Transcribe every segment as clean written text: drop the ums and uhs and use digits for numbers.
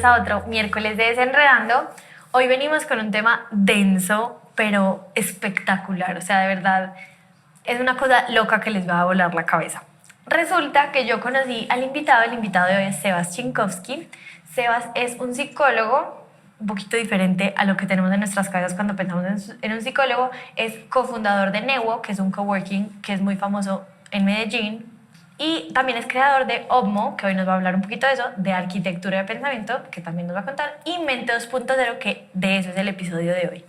a otro miércoles de Desenredando. Hoy venimos con un tema denso, pero espectacular. O sea, de verdad, es una cosa loca que les va a volar la cabeza. Resulta que yo conocí al invitado. El invitado de hoy es Sebas Chinkowski. Sebas es un psicólogo un poquito diferente a lo que tenemos en nuestras cabezas cuando pensamos en un psicólogo. Es cofundador de Newo, que es un coworking que es muy famoso en Medellín. Y también es creador de Obmo, que hoy nos va a hablar un poquito de eso, de arquitectura de pensamiento, que también nos va a contar, y Mente 2.0, que de eso es el episodio de hoy.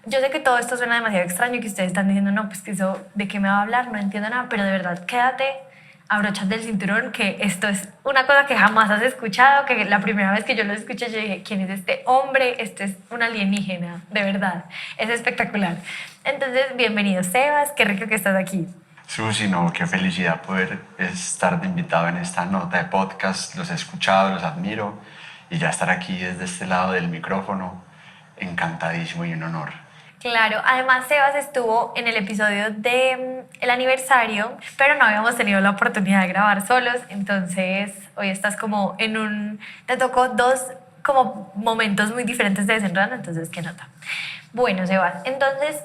Yo sé que todo esto suena demasiado extraño, que ustedes están diciendo, no, pues que eso, ¿de qué me va a hablar? No entiendo nada, pero de verdad, quédate, abróchate el cinturón, que esto es una cosa que jamás has escuchado, que la primera vez que yo lo escuché, yo dije, ¿quién es este hombre? Este es un alienígena, de verdad, es espectacular. Entonces, bienvenido, Sebas, qué rico que estás aquí. Susi, no, qué felicidad poder estar de invitado en esta nota de podcast. Los he escuchado, los admiro y ya estar aquí desde este lado del micrófono, encantadísimo y un honor. Claro, además Sebas estuvo en el episodio de el aniversario, pero no habíamos tenido la oportunidad de grabar solos, entonces hoy estás como en te tocó dos como momentos muy diferentes de Desenredando, entonces qué nota. Bueno, Sebas, entonces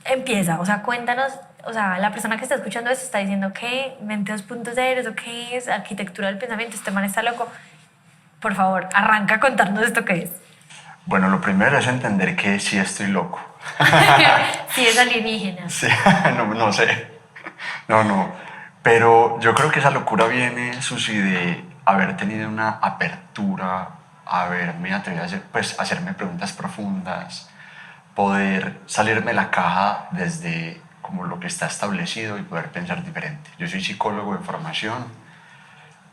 empieza, o sea, cuéntanos, o sea, la persona que está escuchando esto está diciendo que Mente 2.0, ¿eso qué es? Arquitectura del pensamiento, este man está loco. Por favor, arranca a contarnos esto qué es. Bueno, lo primero es entender que sí estoy loco. Sí, es alienígena. Sí, no sé. No. Pero yo creo que esa locura viene, Susi, de haber tenido una apertura, haberme atrevido a hacerme preguntas profundas, poder salirme de la caja desde como lo que está establecido y poder pensar diferente. Yo soy psicólogo de formación,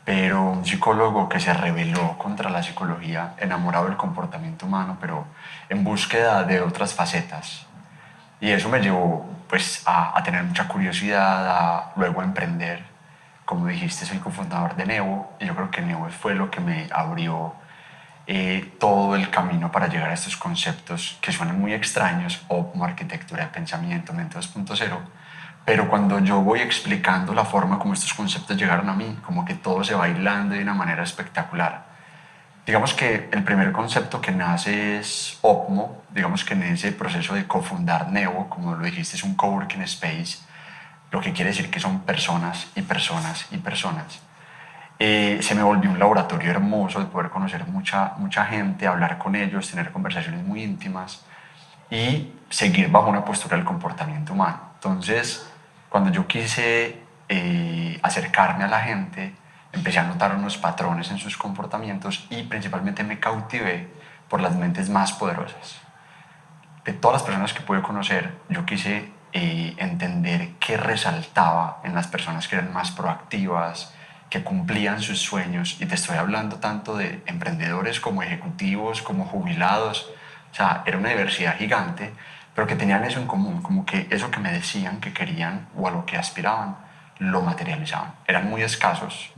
pero un psicólogo que se rebeló contra la psicología, enamorado del comportamiento humano, pero en búsqueda de otras facetas. Y eso me llevó pues, a tener mucha curiosidad, a luego emprender. Como dijiste, soy cofundador de Newo y yo creo que Newo fue lo que me abrió todo el camino para llegar a estos conceptos que suenan muy extraños, o como arquitectura de pensamiento, Mente 2.0, pero cuando yo voy explicando la forma como estos conceptos llegaron a mí, como que todo se va hilando de una manera espectacular. Digamos que el primer concepto que nace es Opmo, digamos que en ese proceso de cofundar Newo, como lo dijiste, es un coworking space, lo que quiere decir que son personas y personas y personas. Se me volvió un laboratorio hermoso de poder conocer mucha gente, hablar con ellos, tener conversaciones muy íntimas y seguir bajo una postura del comportamiento humano. Entonces, cuando yo quise acercarme a la gente, empecé a notar unos patrones en sus comportamientos y principalmente me cautivé por las mentes más poderosas. De todas las personas que pude conocer, yo quise entender qué resaltaba en las personas que eran más proactivas, que cumplían sus sueños, y te estoy hablando tanto de emprendedores como ejecutivos, como jubilados. O sea, era una diversidad gigante, pero que tenían eso en común, como que eso que me decían que querían o a lo que aspiraban, lo materializaban. Eran muy escasos,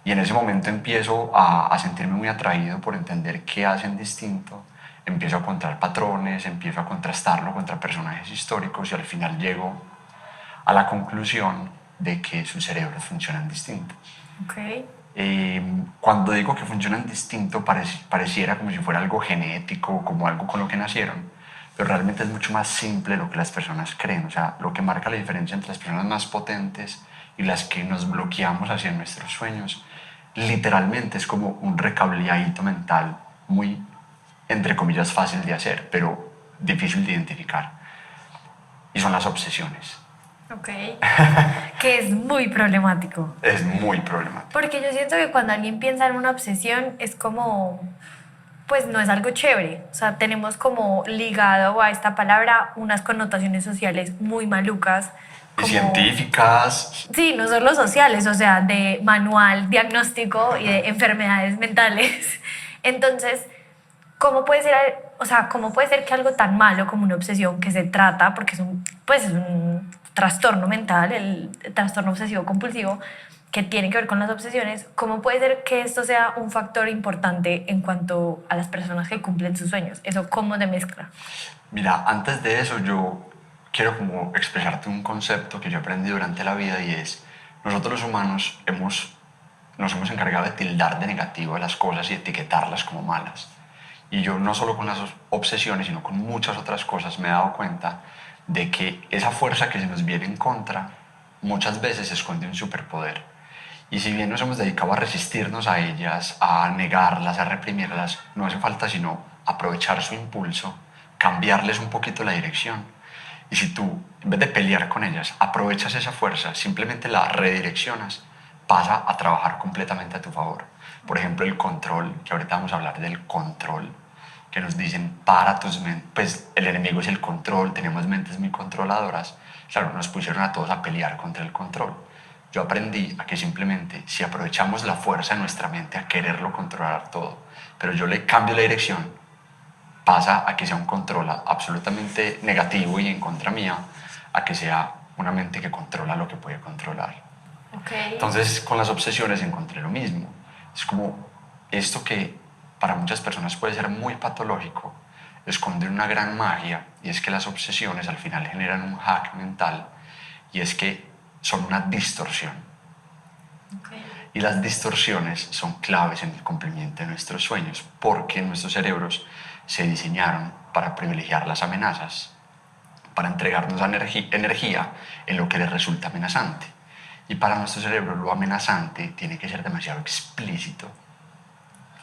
y en ese momento empiezo a sentirme muy atraído por entender qué hacen distinto, empiezo a encontrar patrones, empiezo a contrastarlo contra personajes históricos y al final llego a la conclusión de que sus cerebros funcionan distintos. Okay. Cuando digo que funcionan distinto, pareciera como si fuera algo genético, como algo con lo que nacieron, pero realmente es mucho más simple lo que las personas creen. O sea, lo que marca la diferencia entre las personas más potentes y las que nos bloqueamos hacia nuestros sueños, literalmente es como un recableadito mental muy, entre comillas, fácil de hacer, pero difícil de identificar. Y son las obsesiones. Ok, que es muy problemático. Es muy problemático. Porque yo siento que cuando alguien piensa en una obsesión es como, pues no es algo chévere. O sea, tenemos como ligado a esta palabra unas connotaciones sociales muy malucas. Y científicas. Sí, no solo sociales, o sea, de manual diagnóstico y de enfermedades mentales. Entonces, ¿cómo puede ser que algo tan malo como una obsesión que se trata, porque es un trastorno mental, el trastorno obsesivo compulsivo, que tiene que ver con las obsesiones, cómo puede ser que esto sea un factor importante en cuanto a las personas que cumplen sus sueños? ¿Eso cómo se mezcla? Mira, antes de eso yo quiero como expresarte un concepto que yo aprendí durante la vida, y es, nosotros los humanos hemos nos hemos encargado de tildar de negativo a las cosas y etiquetarlas como malas. Y yo no solo con las obsesiones, sino con muchas otras cosas me he dado cuenta de que esa fuerza que se nos viene en contra muchas veces esconde un superpoder. Y si bien nos hemos dedicado a resistirnos a ellas, a negarlas, a reprimirlas, no hace falta sino aprovechar su impulso, cambiarles un poquito la dirección. Y si tú, en vez de pelear con ellas, aprovechas esa fuerza, simplemente la redireccionas, pasa a trabajar completamente a tu favor. Por ejemplo, el control, que ahorita vamos a hablar del control, que nos dicen para tus mentes, pues el enemigo es el control, tenemos mentes muy controladoras. Claro, nos pusieron a todos a pelear contra el control. Yo aprendí a que simplemente si aprovechamos la fuerza de nuestra mente a quererlo controlar todo, pero yo le cambio la dirección, pasa a que sea un control absolutamente negativo y en contra mía, a que sea una mente que controla lo que puede controlar. Okay. Entonces, con las obsesiones encontré lo mismo. Es como esto que para muchas personas puede ser muy patológico, esconde una gran magia, y es que las obsesiones al final generan un hack mental, y es que son una distorsión. Okay. Y las distorsiones son claves en el cumplimiento de nuestros sueños, porque nuestros cerebros se diseñaron para privilegiar las amenazas, para entregarnos energía en lo que les resulta amenazante. Y para nuestro cerebro lo amenazante tiene que ser demasiado explícito.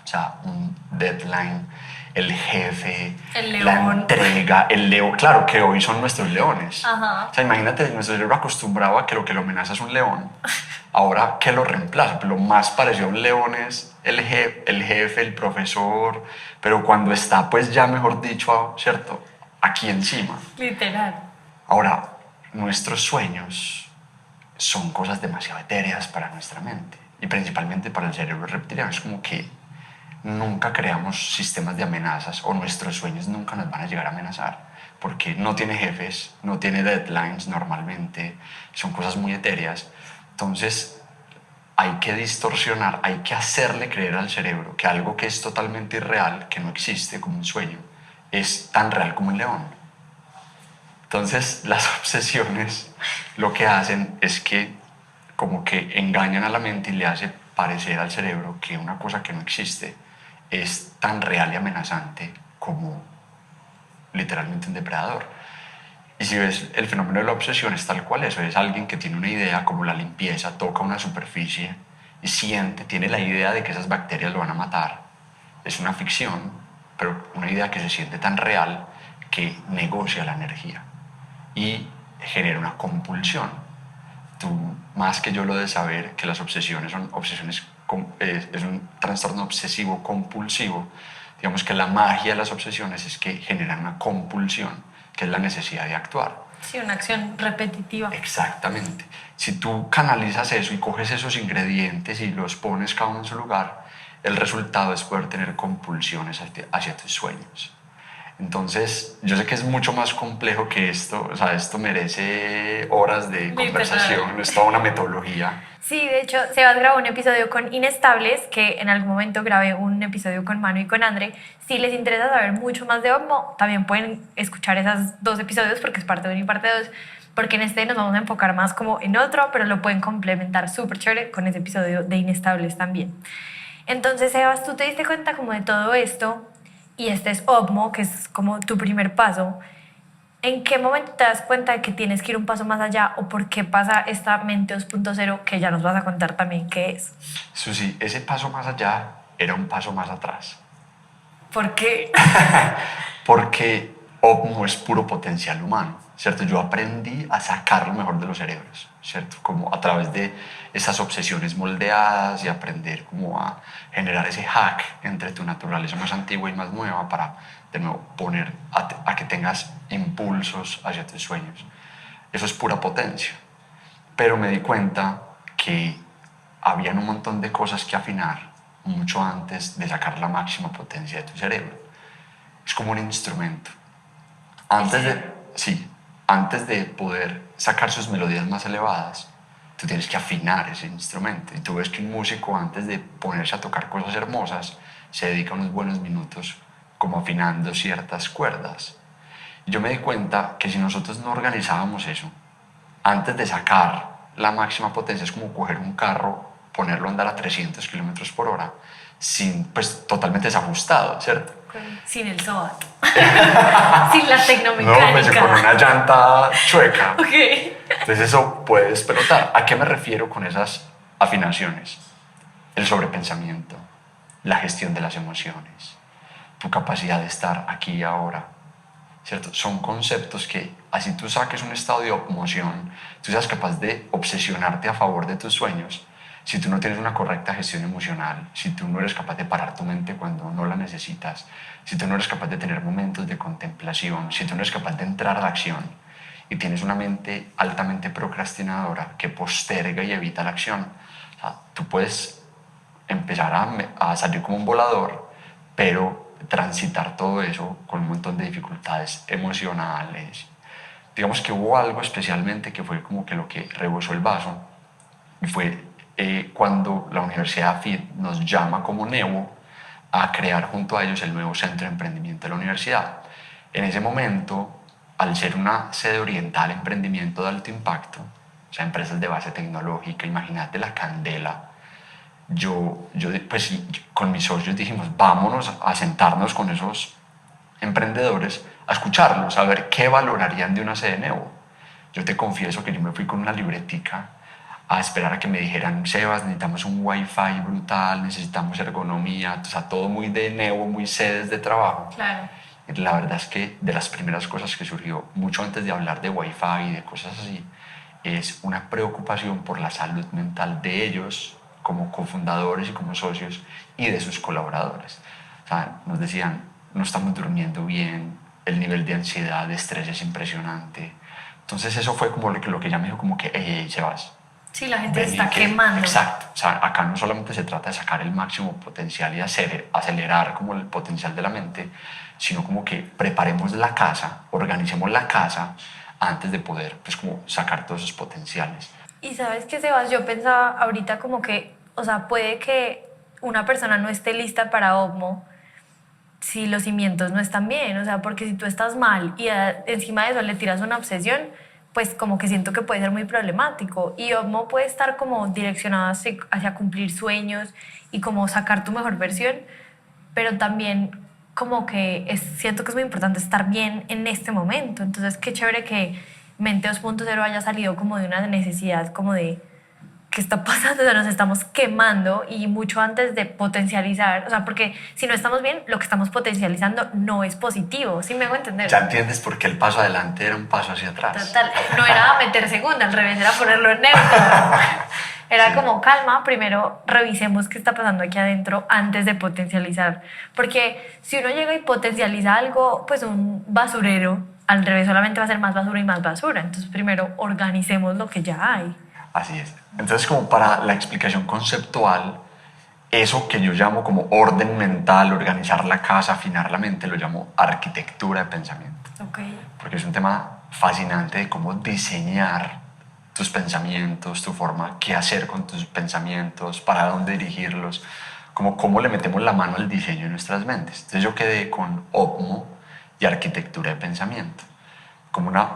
O sea, un deadline, el jefe, la entrega, el león. Claro que hoy son nuestros leones. Ajá. O sea, imagínate, nuestro cerebro acostumbrado a que lo amenaza es un león. Ahora, ¿qué lo reemplaza? Pues lo más parecido a un león es el jefe, el profesor, pero cuando está, pues ya mejor dicho, ¿cierto? Aquí encima. Literal. Ahora, nuestros sueños son cosas demasiado etéreas para nuestra mente y principalmente para el cerebro reptiliano. Es como que nunca creamos sistemas de amenazas, o nuestros sueños nunca nos van a llegar a amenazar porque no tiene jefes, no tiene deadlines normalmente, son cosas muy etéreas. Entonces hay que distorsionar, hay que hacerle creer al cerebro que algo que es totalmente irreal, que no existe como un sueño, es tan real como un león. Entonces las obsesiones lo que hacen es que como que engañan a la mente y le hace parecer al cerebro que una cosa que no existe es tan real y amenazante como literalmente un depredador. Y si ves, el fenómeno de la obsesión es tal cual eso, es alguien que tiene una idea como la limpieza, toca una superficie y siente, tiene la idea de que esas bacterias lo van a matar. Es una ficción, pero una idea que se siente tan real que negocia la energía y genera una compulsión. Tú, más que yo lo de saber que las obsesiones son obsesiones, es un trastorno obsesivo compulsivo, digamos que la magia de las obsesiones es que generan una compulsión, que es la necesidad de actuar. Sí, una acción repetitiva. Exactamente. Si tú canalizas eso y coges esos ingredientes y los pones cada uno en su lugar, el resultado es poder tener compulsiones hacia tus sueños. Entonces, yo sé que es mucho más complejo que esto, o sea, esto merece horas de conversación, es toda una metodología. Sí, de hecho, Sebas grabó un episodio con Inestables, que en algún momento grabé un episodio con Manu y con André. Si les interesa saber mucho más de OVMO, también pueden escuchar esos dos episodios, porque es parte 1 y parte 2, porque en este nos vamos a enfocar más como en otro, pero lo pueden complementar súper chévere con ese episodio de Inestables también. Entonces, Sebas, tú te diste cuenta como de todo esto, y este es OVMO, que es como tu primer paso. ¿En qué momento te das cuenta de que tienes que ir un paso más allá, o por qué pasa esta mente 2.0 que ya nos vas a contar también qué es? Susi, ese paso más allá era un paso más atrás. ¿Por qué? Porque OVMO es puro potencial humano, ¿cierto? Yo aprendí a sacar lo mejor de los cerebros, ¿cierto? Como a través de esas obsesiones moldeadas y aprender como a generar ese hack entre tu naturaleza más antigua y más nueva para, de nuevo, poner a que tengas impulsos hacia tus sueños. Eso es pura potencia. Pero me di cuenta que habían un montón de cosas que afinar mucho antes de sacar la máxima potencia de tu cerebro. Es como un instrumento. Antes de poder sacar sus melodías más elevadas, tú tienes que afinar ese instrumento. Y tú ves que un músico, antes de ponerse a tocar cosas hermosas, se dedica unos buenos minutos como afinando ciertas cuerdas. Y yo me di cuenta que si nosotros no organizábamos eso, antes de sacar la máxima potencia, es como coger un carro ponerlo a andar a 300 kilómetros por hora, sin, pues totalmente desajustado, ¿cierto? Sin el SOAT. Sin la tecnomecánica. No, pues con una llanta chueca. Ok. Entonces eso puede despelotar. ¿A qué me refiero con esas afinaciones? El sobrepensamiento, la gestión de las emociones, tu capacidad de estar aquí y ahora, ¿cierto? Son conceptos que, así tú saques un estado de emoción, tú seas capaz de obsesionarte a favor de tus sueños. Si tú no tienes una correcta gestión emocional, si tú no eres capaz de parar tu mente cuando no la necesitas, si tú no eres capaz de tener momentos de contemplación, si tú no eres capaz de entrar a la acción y tienes una mente altamente procrastinadora que posterga y evita la acción, o sea, tú puedes empezar a salir como un volador, pero transitar todo eso con un montón de dificultades emocionales. Digamos que hubo algo especialmente que fue como que lo que rebosó el vaso, y fue cuando la Universidad AFIT nos llama como Nevo a crear junto a ellos el nuevo centro de emprendimiento de la universidad. En ese momento, al ser una sede oriental a emprendimiento de alto impacto, o sea, empresas de base tecnológica, imagínate la candela, pues, con mis socios dijimos, vámonos a sentarnos con esos emprendedores, a escucharlos, a ver qué valorarían de una sede Nevo. Yo te confieso que yo me fui con una libretica a esperar a que me dijeran, Sebas, necesitamos un wifi brutal, necesitamos ergonomía, o sea, todo muy de Nevo, muy sedes de trabajo. Claro. Y la verdad es que de las primeras cosas que surgió, mucho antes de hablar de wifi y de cosas así, es una preocupación por la salud mental de ellos como cofundadores y como socios y de sus colaboradores. O sea, nos decían, no estamos durmiendo bien, el nivel de ansiedad, de estrés es impresionante. Entonces eso fue como lo que ella me dijo, como que, hey, Sebas. Sí, la gente se está quemando. Exacto. O sea, acá no solamente se trata de sacar el máximo potencial y acelerar como el potencial de la mente, sino como que preparemos la casa, organicemos la casa antes de poder, pues, como sacar todos esos potenciales. Y sabes qué, Sebas, yo pensaba ahorita como que, o sea, puede que una persona no esté lista para OVMO si los cimientos no están bien, o sea, porque si tú estás mal y encima de eso le tiras una obsesión, pues como que siento que puede ser muy problemático. Y OVMO puede estar como direccionado hacia cumplir sueños y como sacar tu mejor versión, pero también como que siento que es muy importante estar bien en este momento. Entonces, qué chévere que Mente 2.0 haya salido como de una necesidad como de qué está pasando, o sea, nos estamos quemando y mucho antes de potencializar, o sea, porque si no estamos bien, lo que estamos potencializando no es positivo, ¿sí me hago entender? Ya entiendes por qué el paso adelante era un paso hacia atrás. Total, no era meter segunda, al revés, era ponerlo en neutro. Era sí. Como calma, primero revisemos qué está pasando aquí adentro antes de potencializar. Porque si uno llega y potencializa algo, pues un basurero, al revés, solamente va a ser más basura y más basura. Entonces primero organicemos lo que ya hay. Así es. Entonces, como para la explicación conceptual, eso que yo llamo como orden mental, organizar la casa, afinar la mente, lo llamo arquitectura de pensamiento. Okay. Porque es un tema fascinante de cómo diseñar tus pensamientos, tu forma, qué hacer con tus pensamientos, para dónde dirigirlos, como cómo le metemos la mano al diseño en nuestras mentes. Entonces yo quedé con OPMO y arquitectura de pensamiento, como una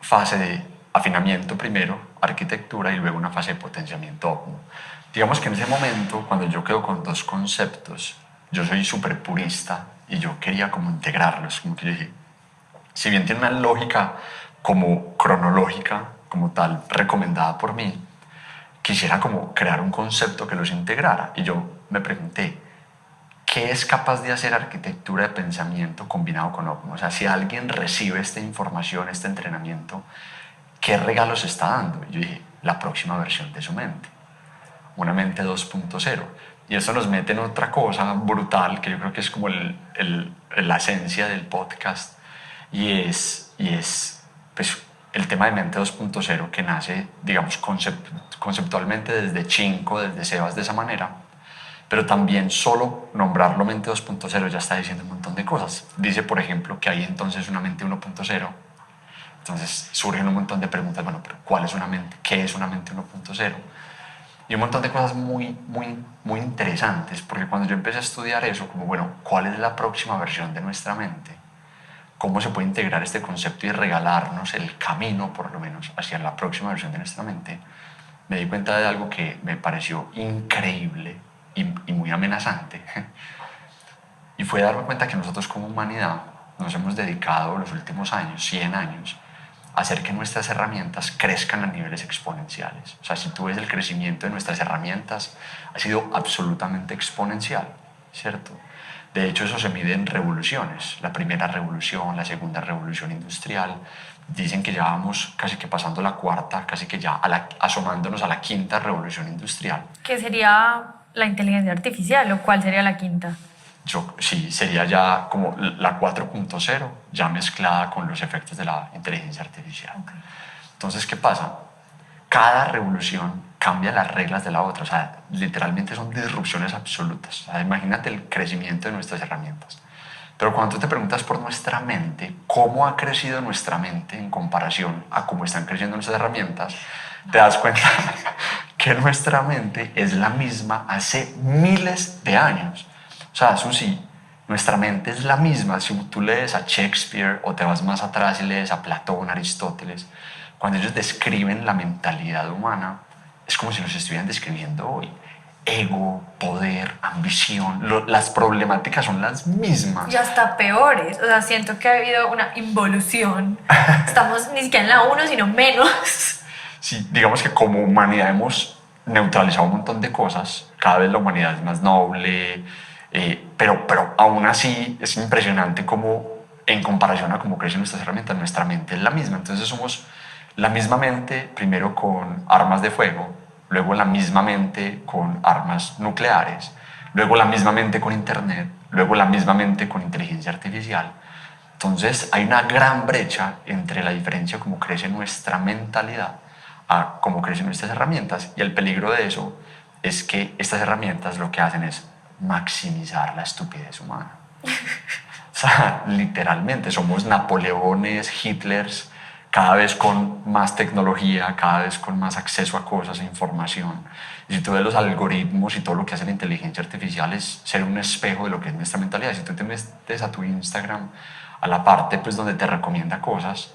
fase de afinamiento primero, arquitectura, y luego una fase de potenciamiento OPMO. Digamos que en ese momento, cuando yo quedo con dos conceptos, yo soy súper purista y yo quería como integrarlos, como que yo dije, si bien tiene una lógica como cronológica, como tal, recomendada por mí, quisiera como crear un concepto que los integrara. Y yo me pregunté, ¿qué es capaz de hacer arquitectura de pensamiento combinado con OPMO? O sea, si alguien recibe esta información, este entrenamiento, ¿qué regalos está dando? Y yo dije, la próxima versión de su mente, una mente 2.0. Y eso nos mete en otra cosa brutal, que yo creo que es como la esencia del podcast, y es pues, el tema de mente 2.0 que nace, digamos, conceptualmente desde Chinco, desde Sebas de esa manera, pero también solo nombrarlo mente 2.0 ya está diciendo un montón de cosas. Dice, por ejemplo, que hay entonces una mente 1.0. Entonces surgen un montón de preguntas, bueno, pero ¿cuál es una mente? ¿Qué es una mente 1.0? Y un montón de cosas muy interesantes, porque cuando yo empecé a estudiar eso, como, bueno, ¿cuál es la próxima versión de nuestra mente? ¿Cómo se puede integrar este concepto y regalarnos el camino, por lo menos, hacia la próxima versión de nuestra mente? me di cuenta de algo que me pareció increíble y muy amenazante. Y fue darme cuenta que nosotros como humanidad nos hemos dedicado los últimos años, 100 años, a hacer que nuestras herramientas crezcan a niveles exponenciales. O sea, si tú ves el crecimiento de nuestras herramientas, ha sido absolutamente exponencial, ¿cierto? De hecho, eso se mide en revoluciones. La primera revolución, la segunda revolución industrial. Dicen que ya vamos casi que pasando la cuarta, casi que ya asomándonos a la quinta revolución industrial. ¿Qué sería la inteligencia artificial o cuál sería la quinta? Sí, sería ya como la 4.0, ya mezclada con los efectos de la inteligencia artificial. Okay. Entonces, ¿qué pasa? Cada revolución cambia las reglas de la otra, o sea, literalmente son disrupciones absolutas. O sea, imagínate el crecimiento de nuestras herramientas. Pero cuando tú te preguntas por nuestra mente, cómo ha crecido nuestra mente en comparación a cómo están creciendo nuestras herramientas, te das cuenta que nuestra mente es la misma hace miles de años. O sea, Susi, nuestra mente es la misma. Si tú lees a Shakespeare o te vas más atrás y lees a Platón, Aristóteles, cuando ellos describen la mentalidad humana, es como si nos estuvieran describiendo hoy. Ego, poder, ambición, las problemáticas son las mismas. Y hasta peores, o sea, siento que ha habido una involución. Estamos ni siquiera en la 1, sino menos. Sí, digamos que como humanidad hemos neutralizado un montón de cosas. Cada vez la humanidad es más noble, pero aún así es impresionante cómo en comparación a cómo crecen nuestras herramientas, nuestra mente es la misma. Entonces somos la misma mente, primero con armas de fuego, luego la misma mente con armas nucleares, luego la misma mente con internet, luego la misma mente con inteligencia artificial. Entonces hay una gran brecha entre la diferencia de cómo crece nuestra mentalidad a cómo crecen nuestras herramientas. Y el peligro de eso es que estas herramientas lo que hacen es maximizar la estupidez humana. O sea, literalmente somos Napoleones, Hitlers, cada vez con más tecnología, cada vez con más acceso a cosas e información. Y si tú ves los algoritmos y todo lo que hace la inteligencia artificial es ser un espejo de lo que es nuestra mentalidad. Si tú te metes a tu Instagram, a la parte pues, donde te recomienda cosas,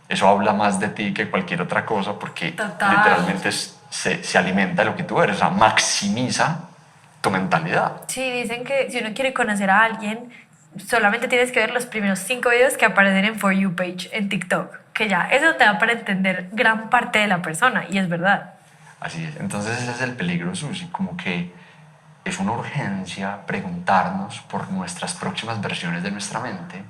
eso habla más de ti que cualquier otra cosa porque Total. literalmente se alimenta de lo que tú eres, o sea, maximiza tu mentalidad. Sí, dicen que si uno quiere conocer a alguien, solamente tienes que ver los primeros 5 videos que aparecen en For You page en TikTok, que ya eso te da para entender gran parte de la persona, y es verdad. Así es. Entonces ese es el peligro, Susi, como que es una urgencia preguntarnos por nuestras próximas versiones de nuestra mente,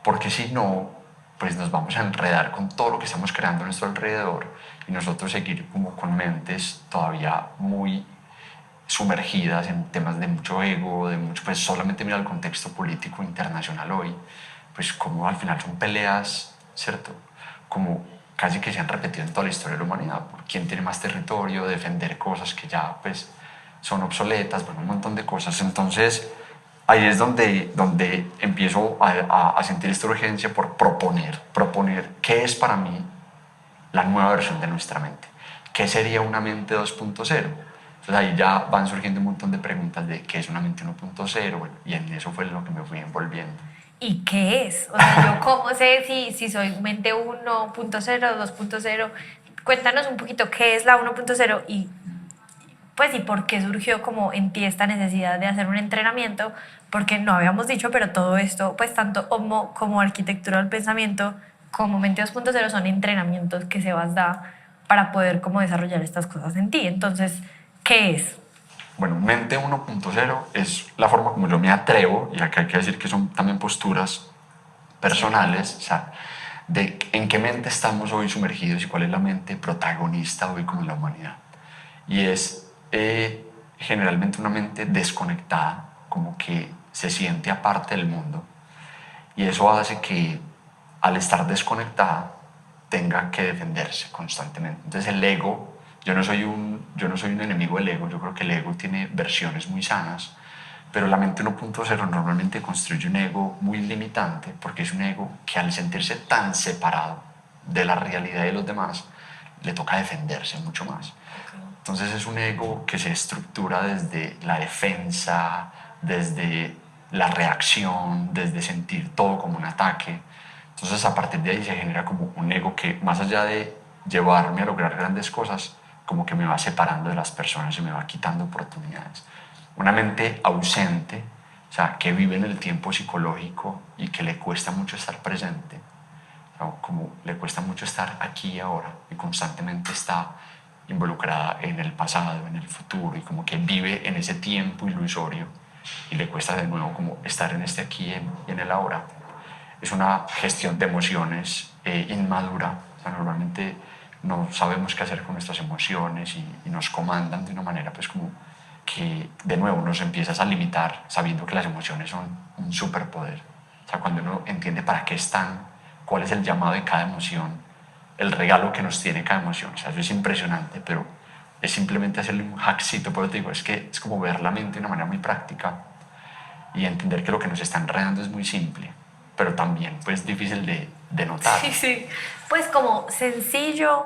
porque si no, pues nos vamos a enredar con todo lo que estamos creando a nuestro alrededor y nosotros seguir como con mentes todavía muy sumergidas en temas de mucho ego, de mucho, pues solamente mira el contexto político internacional hoy, pues como al final son peleas, ¿cierto? Como casi que se han repetido en toda la historia de la humanidad, por quién tiene más territorio, defender cosas que ya pues son obsoletas, bueno, un montón de cosas. Entonces ahí es donde empiezo a sentir esta urgencia por proponer qué es para mí la nueva versión de nuestra mente. ¿Qué sería una mente 2.0? Entonces ahí ya van surgiendo un montón de preguntas de qué es una mente 1.0, bueno, y en eso fue lo que me fui envolviendo. ¿Y qué es? O sea, yo cómo sé si soy mente 1.0, 2.0. Cuéntanos un poquito qué es la 1.0 y pues y por qué surgió como en ti esta necesidad de hacer un entrenamiento, porque no habíamos dicho, pero todo esto, pues tanto como arquitectura del pensamiento, como mente 2.0 son entrenamientos que Sebas da para poder como desarrollar estas cosas en ti. Entonces, ¿qué es? Bueno, mente 1.0 es la forma como yo me atrevo, y acá hay que decir que son también posturas personales, o sea, de en qué mente estamos hoy sumergidos y cuál es la mente protagonista hoy como en la humanidad. Y es generalmente una mente desconectada, como que se siente aparte del mundo. Y eso hace que al estar desconectada tenga que defenderse constantemente. Entonces el ego, yo no soy un enemigo del ego, yo creo que el ego tiene versiones muy sanas, pero la mente 1.0 normalmente construye un ego muy limitante porque es un ego que al sentirse tan separado de la realidad de los demás, le toca defenderse mucho más. Entonces es un ego que se estructura desde la defensa, desde la reacción, desde sentir todo como un ataque. Entonces a partir de ahí se genera como un ego que más allá de llevarme a lograr grandes cosas, como que me va separando de las personas y me va quitando oportunidades. Una mente ausente, o sea, que vive en el tiempo psicológico y que le cuesta mucho estar presente, ¿no? Como le cuesta mucho estar aquí y ahora y constantemente está involucrada en el pasado, en el futuro y como que vive en ese tiempo ilusorio y le cuesta de nuevo como estar en este aquí y en el ahora. Es una gestión de emociones inmadura. O sea, normalmente no sabemos qué hacer con nuestras emociones y nos comandan de una manera pues como que de nuevo nos empiezas a limitar sabiendo que las emociones son un superpoder. O sea, cuando uno entiende para qué están, cuál es el llamado de cada emoción, el regalo que nos tiene cada emoción. O sea, eso es impresionante, pero es simplemente hacerle un hackcito. Pero te digo, es que es como ver la mente de una manera muy práctica y entender que lo que nos está enredando es muy simple, pero también pues difícil de notar. Sí, sí. Pues como sencillo,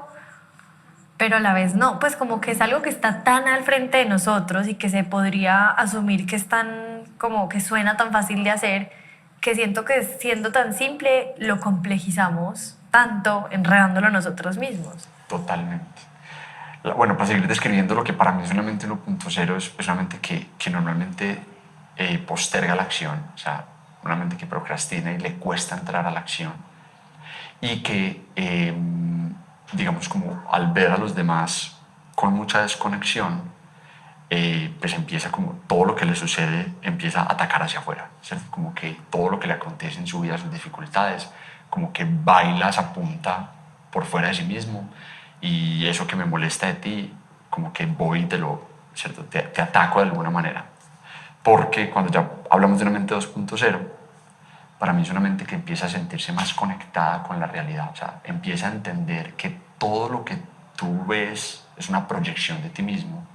pero a la vez no. Pues como que es algo que está tan al frente de nosotros y que se podría asumir que es tan, como que suena tan fácil de hacer, que siento que siendo tan simple lo complejizamos tanto enredándolo nosotros mismos. Totalmente. Bueno, para seguir describiendo lo que para mí es una mente 1.0, es una mente que normalmente posterga la acción, o sea, una mente que procrastina y le cuesta entrar a la acción y que, digamos, como al ver a los demás con mucha desconexión, pues empieza como todo lo que le sucede empieza a atacar hacia afuera, ¿cierto? Como que todo lo que le acontece en su vida, sus dificultades, como que baila, se apunta por fuera de sí mismo y eso que me molesta de ti, como que voy y te lo, ¿cierto? Te ataco de alguna manera. Porque cuando ya hablamos de una mente 2.0, para mí es una mente que empieza a sentirse más conectada con la realidad, o sea, empieza a entender que todo lo que tú ves es una proyección de ti mismo,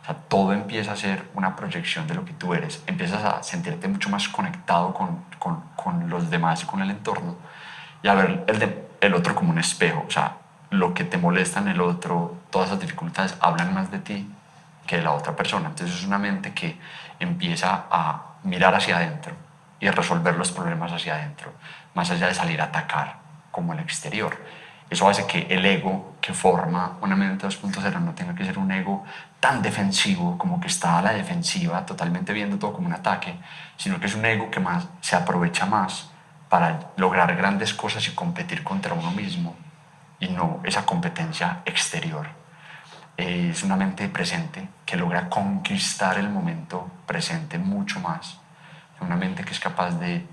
o sea, todo empieza a ser una proyección de lo que tú eres, empiezas a sentirte mucho más conectado con los demás y con el entorno y a ver el otro como un espejo, o sea, lo que te molesta en el otro, todas esas dificultades hablan más de ti que de la otra persona. Entonces es una mente que empieza a mirar hacia adentro y a resolver los problemas hacia adentro, más allá de salir a atacar como el exterior. Eso hace que el ego que forma una mente 2.0 no tenga que ser un ego tan defensivo, como que está a la defensiva, totalmente viendo todo como un ataque, sino que es un ego que más, se aprovecha más para lograr grandes cosas y competir contra uno mismo y no esa competencia exterior. Es una mente presente que logra conquistar el momento presente mucho más. Una mente que es capaz de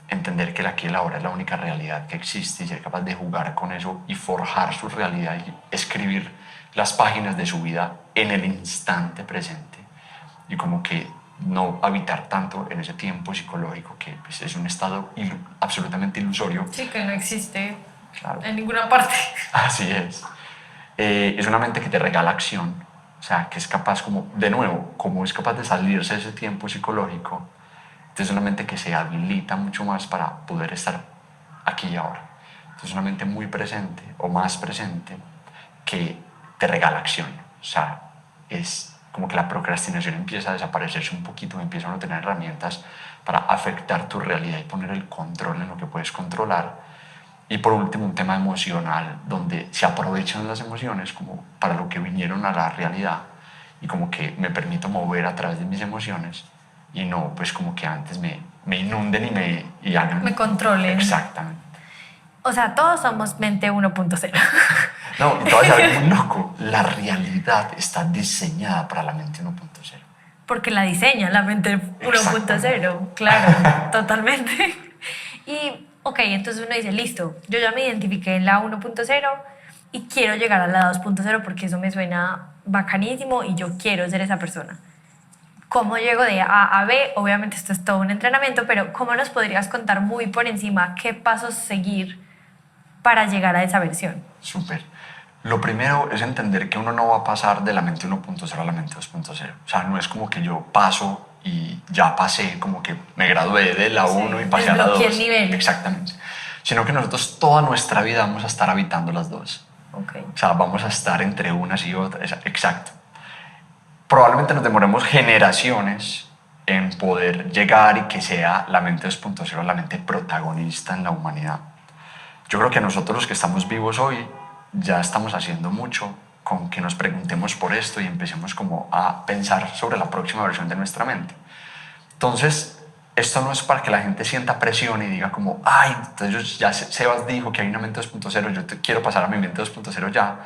entender que el aquí y el ahora es la única realidad que existe y ser capaz de jugar con eso y forjar su realidad y escribir las páginas de su vida en el instante presente y como que no habitar tanto en ese tiempo psicológico que pues, es un estado absolutamente ilusorio. Sí, que no existe Claro. en ninguna parte. Así es. Es una mente que te regala acción, o sea, que es capaz como, de nuevo, como es capaz de salirse de ese tiempo psicológico, entonces es una mente que se habilita mucho más para poder estar aquí y ahora. Entonces es una mente muy presente o más presente que te regala acción, o sea, es como que la procrastinación empieza a desaparecerse un poquito, empiezan a tener herramientas para afectar tu realidad y poner el control en lo que puedes controlar. Y por último, un tema emocional, donde se aprovechan las emociones como para lo que vinieron a la realidad y como que me permito mover a través de mis emociones y no pues como que antes me inunden y hagan... Me controlen. Exactamente. O sea, todos somos mente 1.0. No, y todavía algo muy loco, la realidad está diseñada para la mente 1.0. Porque la diseña la mente 1.0, claro, totalmente. Y, ok, entonces uno dice, listo, yo ya me identifiqué en la 1.0 y quiero llegar a la 2.0 porque eso me suena bacanísimo y yo quiero ser esa persona. ¿Cómo llego de A a B? Obviamente esto es todo un entrenamiento, pero ¿cómo nos podrías contar muy por encima qué pasos seguir para llegar a esa versión? Súper. Lo primero es entender que uno no va a pasar de la mente 1.0 a la mente 2.0. O sea, no es como que yo paso y ya pasé, como que me gradué de la 1 y pasé a la 2. El nivel. Exactamente. Sino que nosotros toda nuestra vida vamos a estar habitando las dos. Okay. O sea, vamos a estar entre unas y otras. Exacto. Probablemente nos demoremos generaciones en poder llegar y que sea la mente 2.0 la mente protagonista en la humanidad. Yo creo que nosotros los que estamos vivos hoy ya estamos haciendo mucho con que nos preguntemos por esto y empecemos como a pensar sobre la próxima versión de nuestra mente. Entonces, esto no es para que la gente sienta presión y diga como, ay, entonces ya Sebas dijo que hay una mente 2.0, yo quiero pasar a mi mente 2.0 ya,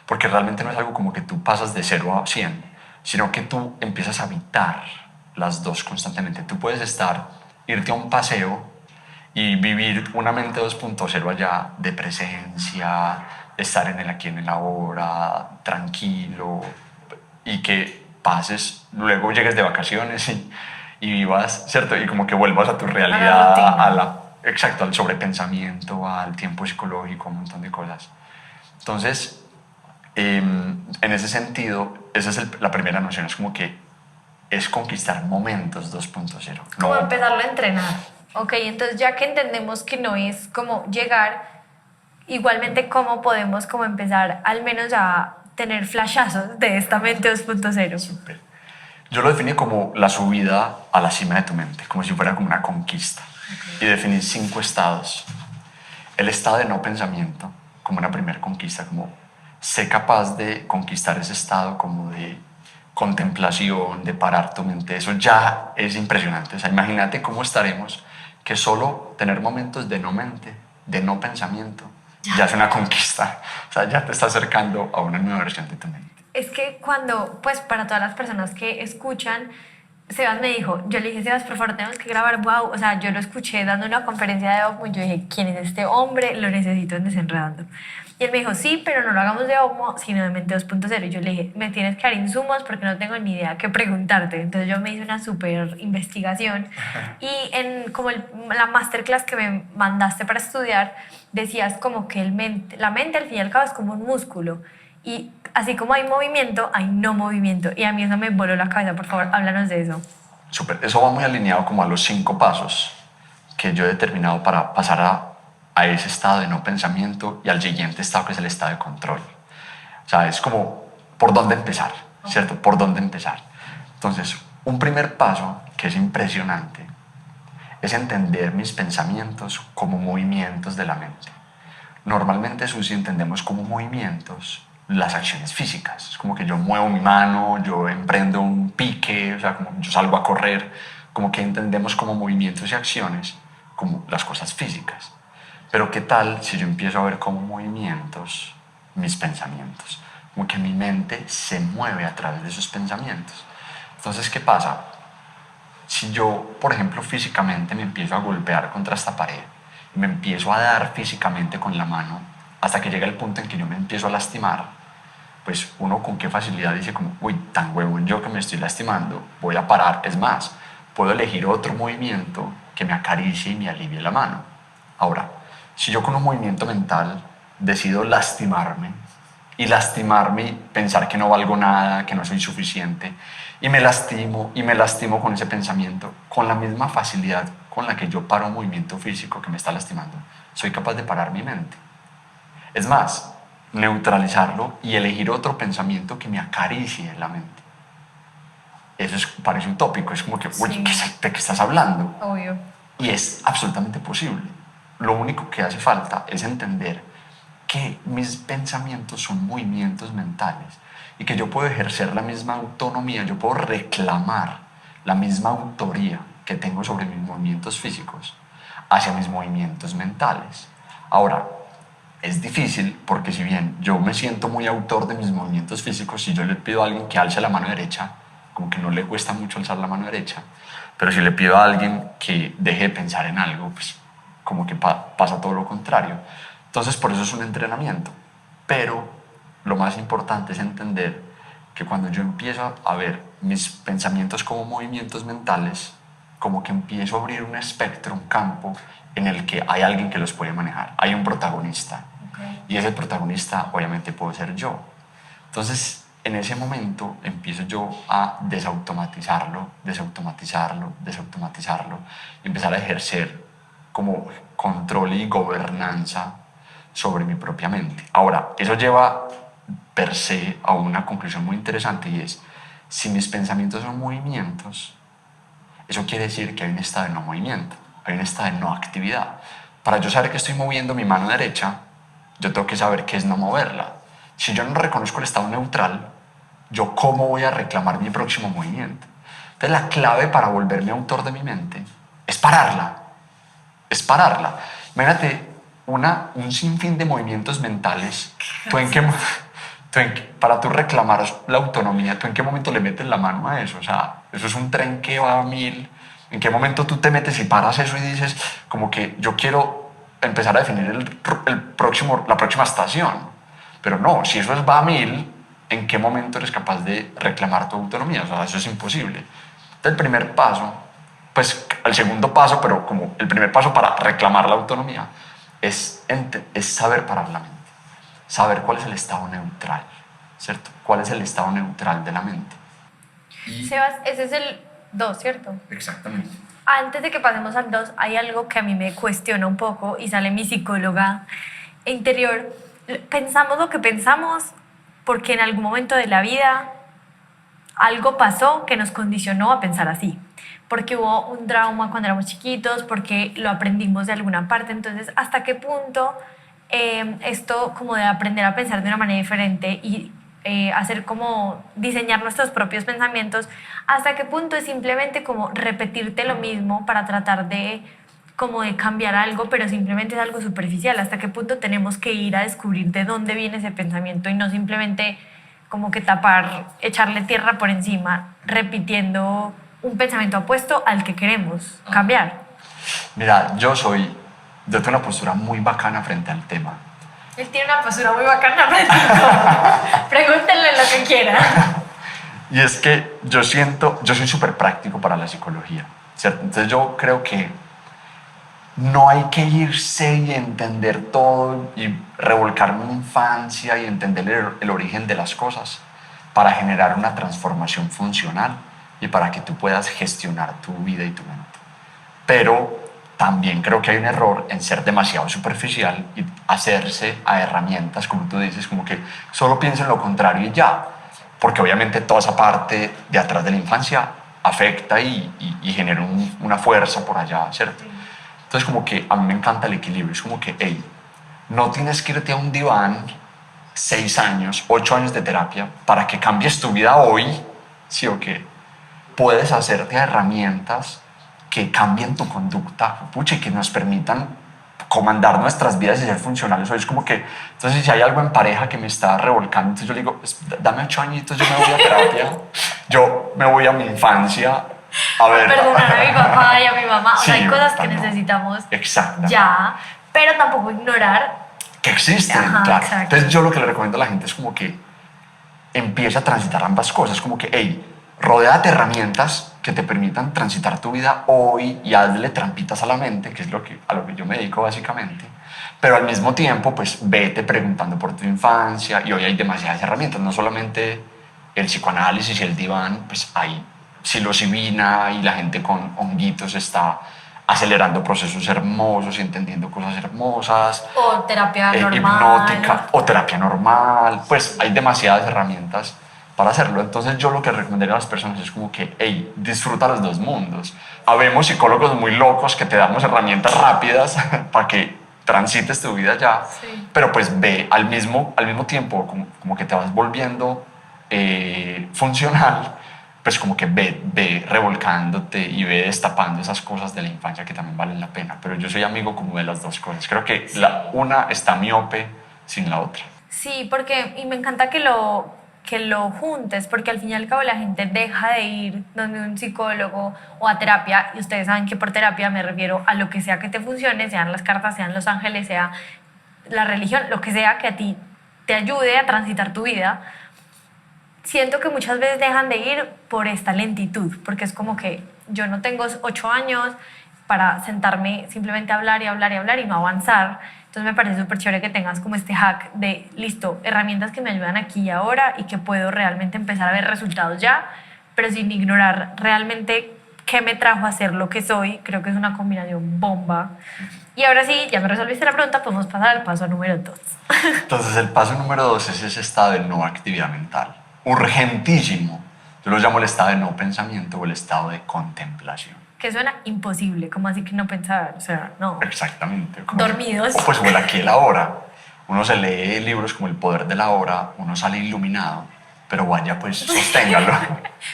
porque realmente no es algo como que tú pasas de 0 a 100, sino que tú empiezas a habitar las dos constantemente. Tú puedes irte a un paseo y vivir una mente 2.0 allá de presencia, de estar en el aquí, en el ahora, tranquilo, y que pases, luego llegues de vacaciones y vivas, ¿cierto? Y como que vuelvas a tu realidad, exacto, al sobrepensamiento, al tiempo psicológico, un montón de cosas. Entonces, en ese sentido, esa es la primera noción, es como que es conquistar momentos 2.0. Como empezarlo a entrenar. Ok, entonces ya que entendemos que no es como llegar, igualmente cómo podemos como empezar al menos a tener flashazos de esta mente 2.0. Súper. Yo lo definí como la subida a la cima de tu mente, como si fuera como una conquista. Okay. Y definí 5 estados. El estado de no pensamiento, como una primera conquista, como sé capaz de conquistar ese estado como de contemplación, de parar tu mente. Eso ya es impresionante. O sea, imagínate cómo estaremos que solo tener momentos de no mente, de no pensamiento, ya es una conquista. O sea, ya te está acercando a una nueva versión de tu mente. Es que cuando, pues para todas las personas que escuchan, Sebas me dijo, yo le dije, Sebas, por favor, tenemos que grabar wow. O sea, yo lo escuché dando una conferencia de OMO y yo dije, ¿quién es este hombre? Lo necesito en Desenredando. Y él me dijo, sí, pero no lo hagamos de OMO, sino de mente 2.0. Y yo le dije, me tienes que dar insumos porque no tengo ni idea qué preguntarte. Entonces yo me hice una súper investigación y en como la masterclass que me mandaste para estudiar, decías como que la mente al fin y al cabo es como un músculo. Y así como hay movimiento, hay no movimiento. Y a mí eso me voló la cabeza. Por favor, háblanos de eso. Súper. Eso va muy alineado como a los 5 pasos que yo he determinado para pasar a ese estado de no pensamiento y al siguiente estado que es el estado de control. O sea, es como por dónde empezar, ¿cierto? Por dónde empezar. Entonces, un primer paso que es impresionante es entender mis pensamientos como movimientos de la mente. Normalmente, Susi, entendemos como movimientos las acciones físicas. Es como que yo muevo mi mano, yo emprendo un pique, o sea, como yo salgo a correr, como que entendemos como movimientos y acciones como las cosas físicas. Pero ¿qué tal si yo empiezo a ver como movimientos mis pensamientos? Como que mi mente se mueve a través de esos pensamientos. Entonces, ¿qué pasa? Si yo, por ejemplo, físicamente me empiezo a golpear contra esta pared y me empiezo a dar físicamente con la mano hasta que llega el punto en que yo me empiezo a lastimar, pues uno con qué facilidad dice como, uy, tan huevón yo que me estoy lastimando, voy a parar. Es más, puedo elegir otro movimiento que me acaricie y me alivie la mano. Ahora, si yo con un movimiento mental decido lastimarme y pensar que no valgo nada, que no soy suficiente, y me lastimo con ese pensamiento, con la misma facilidad con la que yo paro un movimiento físico que me está lastimando, soy capaz de parar mi mente. Es más, neutralizarlo y elegir otro pensamiento que me acaricie la mente. Eso parece utópico, es como que, oye, ¿de qué estás hablando? Obvio. Y es absolutamente posible. Lo único que hace falta es entender que mis pensamientos son movimientos mentales y que yo puedo ejercer la misma autonomía, yo puedo reclamar la misma autoría que tengo sobre mis movimientos físicos hacia mis movimientos mentales. Ahora, es difícil porque si bien yo me siento muy autor de mis movimientos físicos, si yo le pido a alguien que alce la mano derecha, como que no le cuesta mucho alzar la mano derecha, pero si le pido a alguien que deje de pensar en algo, pues como que pasa todo lo contrario. Entonces por eso es un entrenamiento. Pero lo más importante es entender que cuando yo empiezo a ver mis pensamientos como movimientos mentales, como que empiezo a abrir un espectro, un campo en el que hay alguien que los puede manejar, hay un protagonista. Okay. Y ese protagonista obviamente puedo ser yo. Entonces, en ese momento empiezo yo a desautomatizarlo y empezar a ejercer como control y gobernanza sobre mi propia mente. Ahora, eso lleva per se a una conclusión muy interesante y es, si mis pensamientos son movimientos, eso quiere decir que hay un estado de no movimiento, hay un estado de no actividad. Para yo saber que estoy moviendo mi mano derecha, yo tengo que saber qué es no moverla. Si yo no reconozco el estado neutral, ¿yo cómo voy a reclamar mi próximo movimiento? Entonces la clave para volverme autor de mi mente es pararla. Es pararla. Imagínate un sinfín de movimientos mentales. Para tú reclamar la autonomía, ¿tú en qué momento le metes la mano a eso? O sea, eso es un tren que va a 1000. ¿En qué momento tú te metes y paras eso y dices, como que yo quiero empezar a definir la próxima estación? Pero no, si eso va a 1000, ¿en qué momento eres capaz de reclamar tu autonomía? O sea, eso es imposible. Entonces, el primer paso, pues el segundo paso, pero como el primer paso para reclamar la autonomía, es saber parar la mente. Saber cuál es el estado neutral, ¿cierto? ¿Cuál es el estado neutral de la mente? Sebas, ese es el 2, ¿cierto? Exactamente. Antes de que pasemos al 2, hay algo que a mí me cuestiona un poco y sale mi psicóloga interior. Pensamos lo que pensamos porque en algún momento de la vida algo pasó que nos condicionó a pensar así. Porque hubo un trauma cuando éramos chiquitos, porque lo aprendimos de alguna parte. Entonces, ¿hasta qué punto esto como de aprender a pensar de una manera diferente y hacer como diseñar nuestros propios pensamientos, hasta qué punto es simplemente como repetirte lo mismo para tratar de como de cambiar algo, pero simplemente es algo superficial? ¿Hasta qué punto tenemos que ir a descubrir de dónde viene ese pensamiento y no simplemente como que tapar, echarle tierra por encima, repitiendo un pensamiento opuesto al que queremos cambiar? Mira, yo tengo una postura muy bacana frente al tema. Él tiene una postura muy bacana frente al todo. Pregúntenle lo que quiera. Y es que yo soy súper práctico para la psicología, ¿cierto? Entonces yo creo que no hay que irse y entender todo y revolcar mi infancia y entender el origen de las cosas para generar una transformación funcional y para que tú puedas gestionar tu vida y tu mente. Pero también creo que hay un error en ser demasiado superficial y hacerse a herramientas, como tú dices, como que solo piensa en lo contrario y ya. Porque obviamente toda esa parte de atrás de la infancia afecta y genera una fuerza por allá, ¿cierto? Entonces como que a mí me encanta el equilibrio. Es como que, hey, no tienes que irte a un diván 6 años, 8 años de terapia para que cambies tu vida hoy, ¿sí o qué? Puedes hacerte herramientas que cambien tu conducta, pucha, y que nos permitan comandar nuestras vidas y ser funcionales. Hoy es como que, entonces si hay algo en pareja que me está revolcando, entonces yo le digo, dame 8 añitos, yo me voy a terapia, yo me voy a mi infancia, a ver. Perdonar a mi papá y a mi mamá. O sea, Sí, hay cosas que no. necesitamos Exacto. ya, pero tampoco ignorar. Que existen, Ajá, claro. exacto. Entonces yo lo que le recomiendo a la gente es como que empiece a transitar ambas cosas, como que, hey, rodéate herramientas que te permitan transitar tu vida hoy y hazle trampitas a la mente, que es a lo que yo me dedico básicamente, pero al mismo tiempo, pues vete preguntando por tu infancia y hoy hay demasiadas herramientas, no solamente el psicoanálisis y el diván, pues hay psilocibina y la gente con honguitos está acelerando procesos hermosos y entendiendo cosas hermosas. O terapia normal. Hipnótica o terapia normal. Pues hay demasiadas herramientas para hacerlo. Entonces yo lo que recomendaría a las personas es como que, hey, disfruta los dos mundos. Habemos psicólogos muy locos que te damos herramientas rápidas para que transites tu vida ya, Sí. pero pues ve al mismo tiempo como que te vas volviendo funcional, pues como que ve revolcándote y ve destapando esas cosas de la infancia que también valen la pena. Pero yo soy amigo como de las dos cosas. Creo que una está miope sin la otra. Sí, porque, y me encanta que lo juntes, porque al fin y al cabo la gente deja de ir donde un psicólogo o a terapia, y ustedes saben que por terapia me refiero a lo que sea que te funcione, sean las cartas, sean los ángeles, sea la religión, lo que sea que a ti te ayude a transitar tu vida. Siento que muchas veces dejan de ir por esta lentitud, porque es como que yo no tengo 8 años para sentarme simplemente a hablar y hablar y hablar y no avanzar. Entonces me parece súper chévere que tengas como este hack de, listo, herramientas que me ayudan aquí y ahora y que puedo realmente empezar a ver resultados ya, pero sin ignorar realmente qué me trajo a ser lo que soy. Creo que es una combinación bomba. Y ahora sí, ya me resolviste la pregunta, podemos pasar al paso número 2. Entonces el paso número 2 es ese estado de no actividad mental. Urgentísimo. Yo lo llamo el estado de no pensamiento o el estado de contemplación. Que suena imposible, como así que no pensar, o sea, no. Exactamente. Dormidos. O pues o el aquí y el ahora. Uno se lee libros como El poder de la hora, uno sale iluminado, pero vaya pues sosténgalo,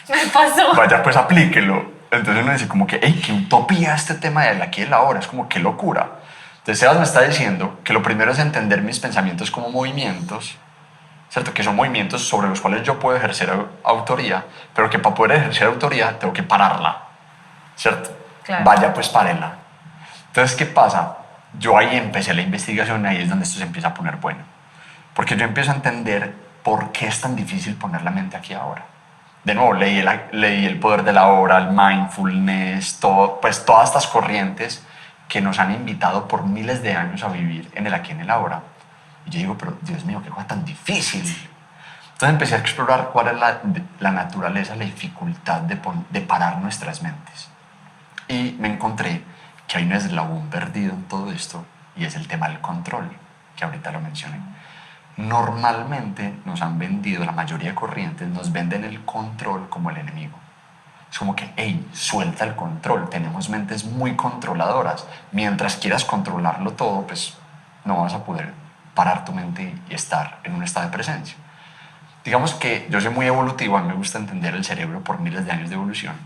Me pasó. vaya pues aplíquelo. Entonces uno dice como que, hey, qué utopía este tema del aquí y el ahora, es como qué locura. Entonces Sebas me está diciendo que lo primero es entender mis pensamientos como movimientos, ¿cierto? Que son movimientos sobre los cuales yo puedo ejercer autoría, pero que para poder ejercer autoría tengo que pararla, ¿cierto? Claro. Vaya pues párela. Entonces, ¿qué pasa? Yo ahí empecé la investigación y ahí es donde esto se empieza a poner bueno. Porque yo empiezo a entender por qué es tan difícil poner la mente aquí ahora. De nuevo, leí el poder de la hora, el mindfulness, todo, pues todas estas corrientes que nos han invitado por miles de años a vivir en el aquí y en el ahora. Y yo digo, pero Dios mío, qué cosa tan difícil. Entonces empecé a explorar cuál es la naturaleza, la dificultad de parar nuestras mentes. Y me encontré que hay un eslabón perdido en todo esto y es el tema del control, que ahorita lo mencioné. Normalmente nos han vendido, la mayoría de corrientes nos venden el control como el enemigo. Es como que, hey, suelta el control. Tenemos mentes muy controladoras. Mientras quieras controlarlo todo, pues no vas a poder parar tu mente y estar en un estado de presencia. Digamos que yo soy muy evolutivo, a mí me gusta entender el cerebro por miles de años de evolución.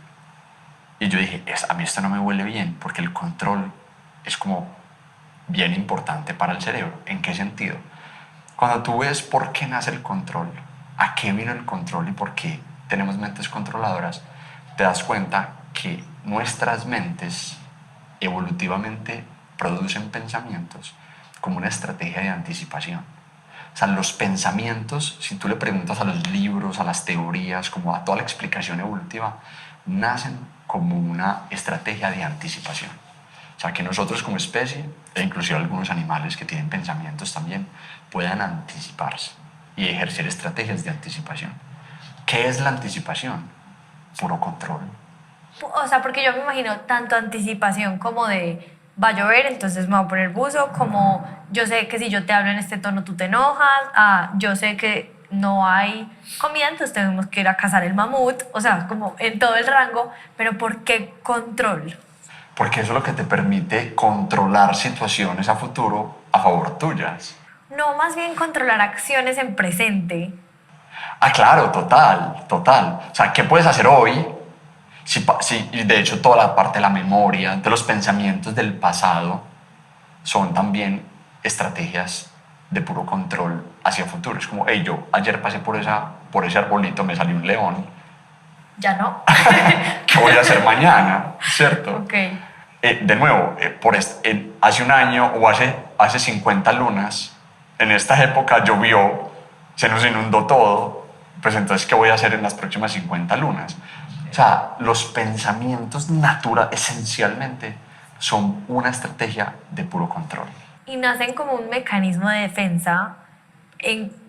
Y yo dije, a mí esto no me huele bien, porque el control es como bien importante para el cerebro. ¿En qué sentido? Cuando tú ves por qué nace el control, a qué vino el control y por qué tenemos mentes controladoras, te das cuenta que nuestras mentes evolutivamente producen pensamientos como una estrategia de anticipación. O sea, los pensamientos, si tú le preguntas a los libros, a las teorías, como a toda la explicación evolutiva, nacen como una estrategia de anticipación. O sea, que nosotros como especie, e inclusive algunos animales que tienen pensamientos también, puedan anticiparse y ejercer estrategias de anticipación. ¿Qué es la anticipación? Puro control. O sea, porque yo me imagino tanto anticipación como de va a llover, entonces me voy a poner buzo, como yo sé que si yo te hablo en este tono tú te enojas, yo sé que no hay comida, entonces tenemos que ir a cazar el mamut, o sea, como en todo el rango, pero ¿por qué control? Porque eso es lo que te permite controlar situaciones a futuro a favor tuyas. No, más bien controlar acciones en presente. Ah, claro, total, total. O sea, ¿qué puedes hacer hoy? Y de hecho, toda la parte de la memoria, de los pensamientos del pasado, son también estrategias de puro control hacia futuro. Es como, hey, yo ayer pasé por ese arbolito, me salió un león. Ya no. ¿Qué voy a hacer mañana? ¿Cierto? Ok. De nuevo, hace un año o hace 50 lunas, en esta época llovió, se nos inundó todo, pues entonces, ¿qué voy a hacer en las próximas 50 lunas? O sea, los pensamientos esencialmente son una estrategia de puro control. Y nacen como un mecanismo de defensa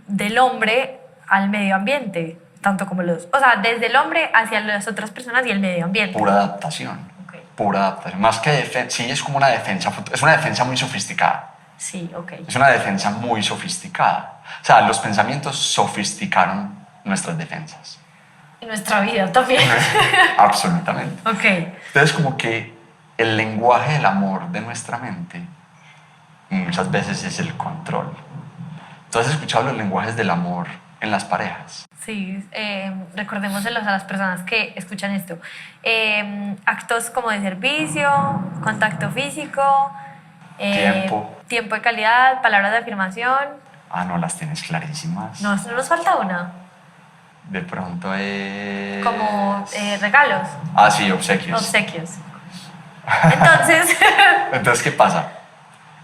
del hombre al medio ambiente, tanto como o sea, desde el hombre hacia las otras personas y el medio ambiente. Pura adaptación. Okay. Pura adaptación. Más que defensa, sí, es como una defensa, es una defensa muy sofisticada. Sí, ok. Es una defensa muy sofisticada. O sea, los pensamientos sofisticaron nuestras defensas. Y nuestra vida también. Absolutamente. Ok. Entonces, como que el lenguaje del amor de nuestra mente muchas veces es el control. ¿Tú has escuchado los lenguajes del amor en las parejas? Sí, recordémoselos a las personas que escuchan esto. Actos como de servicio, contacto físico, tiempo de calidad, palabras de afirmación. Ah, no, las tienes clarísimas. No nos falta una. De pronto es... Como regalos. Ah, sí, obsequios. Obsequios. Entonces... Entonces, ¿qué pasa?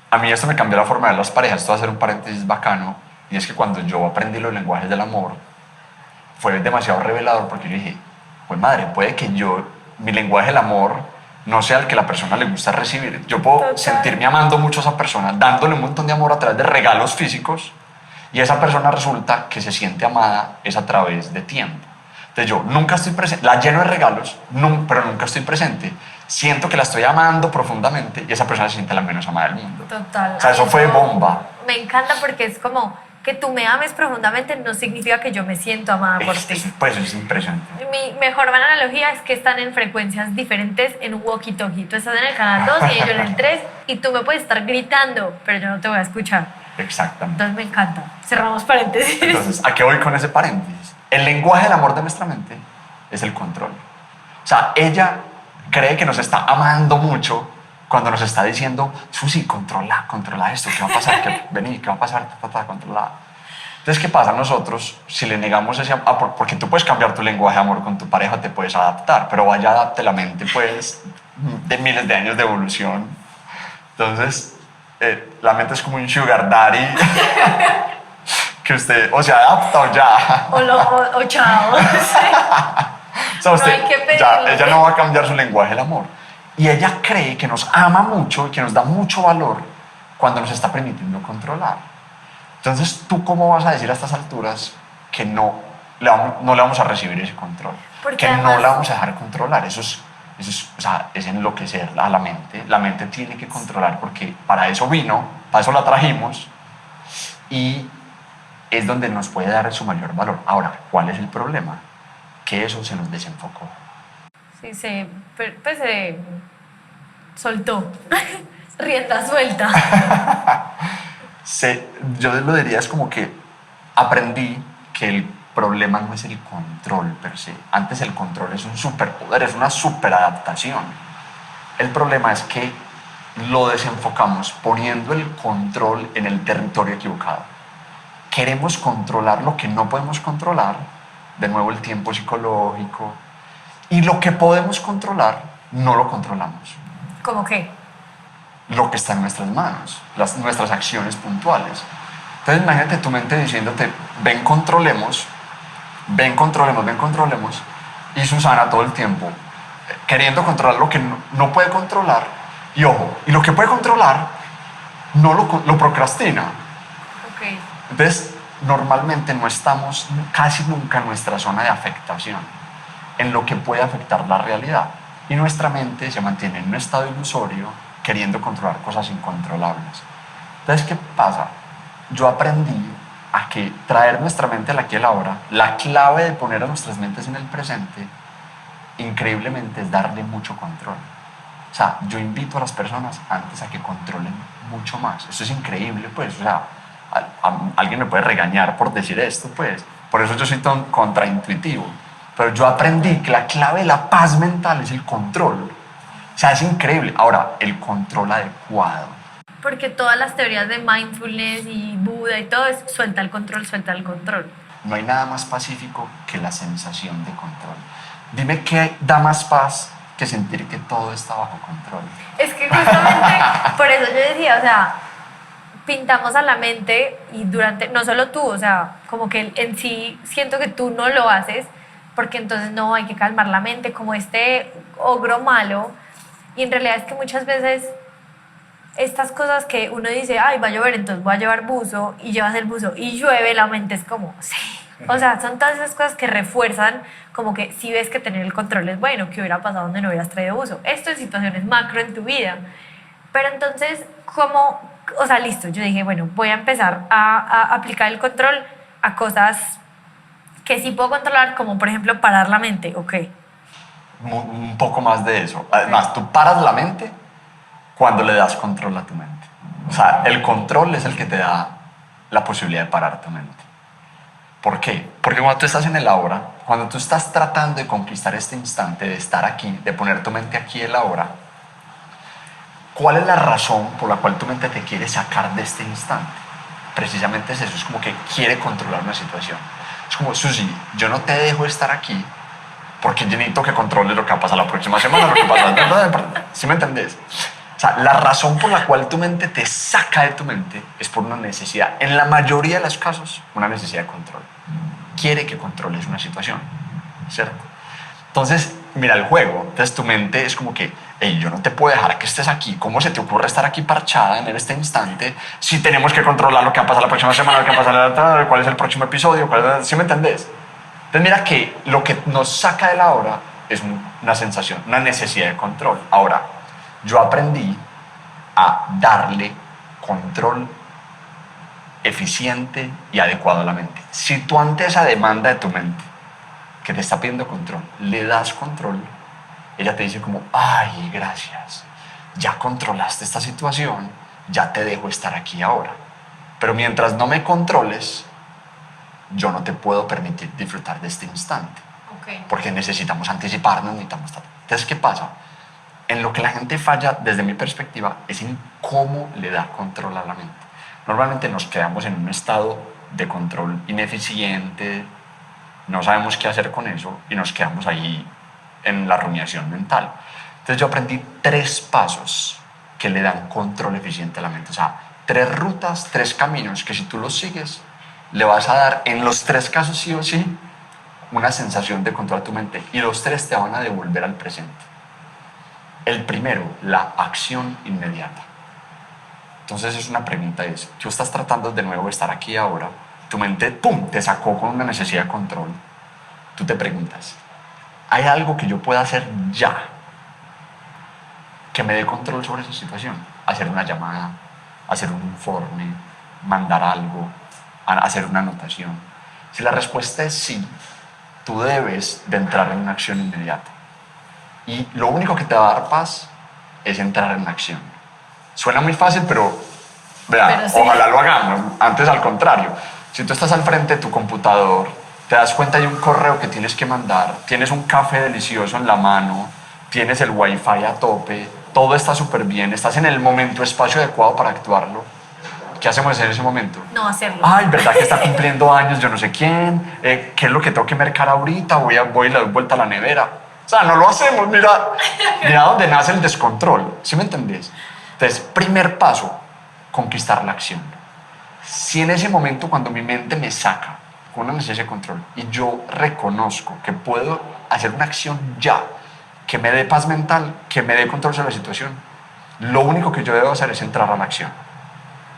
A mí esto me cambió la forma de ver las parejas. Esto va a ser un paréntesis bacano. Y es que cuando yo aprendí los lenguajes del amor, fue demasiado revelador porque yo dije, pues madre, puede que mi lenguaje del amor no sea el que la persona le gusta recibir. Yo puedo sentirme amando mucho a esa persona, dándole un montón de amor a través de regalos físicos, y esa persona resulta que se siente amada es a través de tiempo. Entonces yo nunca estoy presente, la lleno de regalos, pero nunca estoy presente. Siento que la estoy amando profundamente y esa persona se siente la menos amada del mundo. Total. O sea, eso fue bomba. Me encanta porque es como que tú me ames profundamente no significa que yo me siento amada por ti. Pues es impresionante. Mi mejor analogía es que están en frecuencias diferentes en un walkie-talkie. Tú estás en el canal 2 y yo en el 3 y tú me puedes estar gritando, pero yo no te voy a escuchar. Exactamente. Entonces me encanta. Cerramos paréntesis. Entonces, ¿a qué voy con ese paréntesis? El lenguaje del amor de nuestra mente es el control. O sea, ella cree que nos está amando mucho cuando nos está diciendo, Susi, controla esto, ¿qué va a pasar? Vení, ¿qué va a pasar? Controla. Entonces, ¿qué pasa? Nosotros, si le negamos ese amor, porque tú puedes cambiar tu lenguaje de amor con tu pareja, te puedes adaptar, pero vaya, adapte la mente, pues, de miles de años de evolución. Entonces, la mente es como un sugar daddy que usted o se adapta o ya. O chao. O sea, usted, No hay que ya, pedirle. ella no va a cambiar su lenguaje del amor. Y ella cree que nos ama mucho y que nos da mucho valor cuando nos está permitiendo controlar. Entonces, ¿tú cómo vas a decir a estas alturas que no le vamos a recibir ese control? Porque Que además, no la vamos a dejar controlar. Eso es, o sea, es enloquecer a la mente. La mente tiene que controlar porque para eso vino, para eso la trajimos y es donde nos puede dar su mayor valor. Ahora, ¿cuál es el problema? Que eso se nos desenfocó. sí, pues se soltó. Rienda suelta. Yo lo diría es como que aprendí que el problema no es el control per se. Antes el control es un superpoder, es una superadaptación. El problema es que lo desenfocamos poniendo el control en el territorio equivocado. Queremos controlar lo que no podemos controlar, de nuevo el tiempo psicológico, y lo que podemos controlar no lo controlamos. ¿Cómo qué? Lo que está en nuestras manos, nuestras acciones puntuales. Entonces imagínate tu mente diciéndote, ven controlemos, y Susana todo el tiempo queriendo controlar lo que no puede controlar, y ojo, y lo que puede controlar no lo procrastina. Ok. Entonces normalmente no estamos casi nunca en nuestra zona de afectación, en lo que puede afectar la realidad, y nuestra mente se mantiene en un estado ilusorio queriendo controlar cosas incontrolables. Entonces, ¿qué pasa? Yo aprendí a que traer nuestra mente al aquí y a la ahora, la clave de poner a nuestras mentes en el presente, increíblemente es darle mucho control. O sea, yo invito a las personas antes a que controlen mucho más. Esto es increíble, pues, o sea, alguien me puede regañar por decir esto, pues, por eso yo soy tan contraintuitivo. Pero yo aprendí que la clave de la paz mental es el control. O sea, es increíble. Ahora, el control adecuado. Porque todas las teorías de mindfulness y Buda y todo es suelta el control, suelta el control. No hay nada más pacífico que la sensación de control. Dime qué da más paz que sentir que todo está bajo control. Es que justamente por eso yo decía, o sea, pintamos a la mente y no solo tú, o sea, como que en sí siento que tú no lo haces, porque entonces no, hay que calmar la mente como este ogro malo. Y en realidad es que muchas veces estas cosas que uno dice, ay, va a llover, entonces voy a llevar buzo, y llevas el buzo y llueve, la mente es como, sí. O sea, son todas esas cosas que refuerzan como que si ves que tener el control es bueno, ¿qué hubiera pasado donde no hubieras traído buzo? Esto es situaciones macro en tu vida. Pero entonces, ¿cómo? O sea, listo, yo dije, bueno, voy a empezar a aplicar el control a cosas que sí puedo controlar, como por ejemplo parar la mente, ok. Un poco más de eso. Además, tú paras la mente cuando le das control a tu mente. O sea, el control es el que te da la posibilidad de parar tu mente. ¿Por qué? Porque cuando tú estás en el ahora, cuando tú estás tratando de conquistar este instante, de estar aquí, de poner tu mente aquí en el ahora, ¿cuál es la razón por la cual tu mente te quiere sacar de este instante? Precisamente es eso, es como que quiere controlar una situación. Es como, Susi, yo no te dejo estar aquí porque yo necesito que controles lo que va a pasar la próxima semana, lo que pasa. ¿Sí me entendés? O sea, la razón por la cual tu mente te saca de tu mente es por una necesidad. En la mayoría de los casos, una necesidad de control. Quiere que controles una situación, ¿cierto? Entonces, mira el juego. Entonces tu mente es como que, hey, yo no te puedo dejar que estés aquí. ¿Cómo se te ocurre estar aquí parchada en este instante si tenemos que controlar lo que va a pasar la próxima semana, lo que va a pasar la otra, cuál es el próximo episodio? ¿Sí me entendés? Entonces mira que lo que nos saca de la hora es una sensación, una necesidad de control. Ahora, yo aprendí a darle control eficiente y adecuado a la mente. Si tú ante esa demanda de tu mente que te está pidiendo control, le das control, ella te dice como, ay, gracias, ya controlaste esta situación, ya te dejo estar aquí ahora. Pero mientras no me controles, yo no te puedo permitir disfrutar de este instante. Porque necesitamos anticiparnos, necesitamos tal. Entonces, ¿qué pasa? En lo que la gente falla, desde mi perspectiva, es en cómo le da control a la mente. Normalmente nos quedamos en un estado de control ineficiente, no sabemos qué hacer con eso y nos quedamos ahí en la rumiación mental. Entonces yo aprendí 3 pasos que le dan control eficiente a la mente. O sea, 3 rutas, 3 caminos que si tú los sigues, le vas a dar en los 3 casos sí o sí una sensación de control a tu mente y los 3 te van a devolver al presente. El primero, la acción inmediata. Entonces es una pregunta, es, tú estás tratando de nuevo de estar aquí ahora, tu mente, ¡pum!, te sacó con una necesidad de control. Tú te preguntas, ¿hay algo que yo pueda hacer ya que me dé control sobre esa situación? Hacer una llamada, hacer un informe, mandar algo, hacer una anotación. Si la respuesta es sí, tú debes de entrar en una acción inmediata. Y lo único que te va a dar paz es entrar en la acción. Suena muy fácil, pero vea, sí. Ojalá lo hagamos. Antes, al contrario. Si tú estás al frente de tu computador, te das cuenta de un correo que tienes que mandar, tienes un café delicioso en la mano, tienes el wifi a tope, todo está súper bien, estás en el momento, espacio adecuado para actuarlo. ¿Qué hacemos en ese momento? No hacerlo. Ay, ¿verdad que está cumpliendo años yo no sé quién? ¿Qué es lo que tengo que mercar ahorita? Voy y le doy vuelta a la nevera. O sea, no lo hacemos, mira dónde nace el descontrol. ¿Sí me entendés? Entonces, primer paso, conquistar la acción. Si en ese momento, cuando mi mente me saca con una necesidad de control y yo reconozco que puedo hacer una acción ya, que me dé paz mental, que me dé control sobre la situación, lo único que yo debo hacer es entrar a la acción.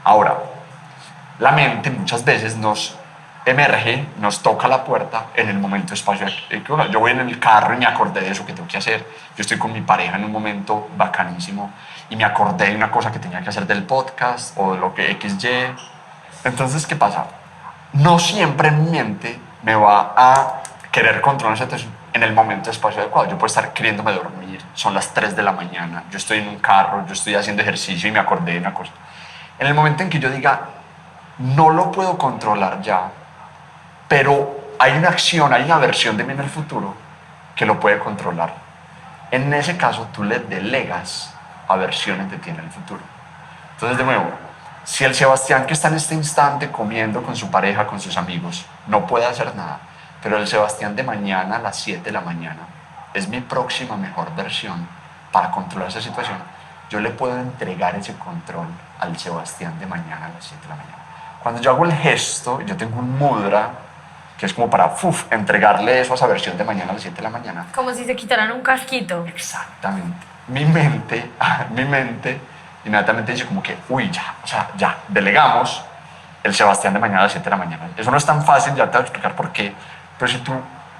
Ahora, la mente muchas veces nos emerge, nos toca la puerta en el momento espacio. Yo voy en el carro y me acordé de eso que tengo que hacer. Yo estoy con mi pareja en un momento bacanísimo y me acordé de una cosa que tenía que hacer del podcast o de lo que XY. Entonces, ¿qué pasa? No siempre en mi mente me va a querer controlar esa situación en el momento espacio adecuado. Yo puedo estar queriéndome dormir, son las 3 de la mañana, yo estoy en un carro, yo estoy haciendo ejercicio y me acordé de una cosa. En el momento en que yo diga, no lo puedo controlar ya, pero hay una acción, hay una versión de mí en el futuro que lo puede controlar. En ese caso, tú le delegas a versiones de ti en el futuro. Entonces, de nuevo, si el Sebastián que está en este instante comiendo con su pareja, con sus amigos, no puede hacer nada, pero el Sebastián de mañana a las 7 de la mañana es mi próxima mejor versión para controlar esa situación, yo le puedo entregar ese control al Sebastián de mañana a las 7 de la mañana. Cuando yo hago el gesto, yo tengo un mudra que es como para entregarle eso a esa versión de mañana a las 7 de la mañana. Como si se quitaran un casquito. Exactamente. Mi mente inmediatamente dice como que, uy, ya, o sea, ya, delegamos el Sebastián de mañana a las 7 de la mañana. Eso no es tan fácil, ya te voy a explicar por qué, pero si tú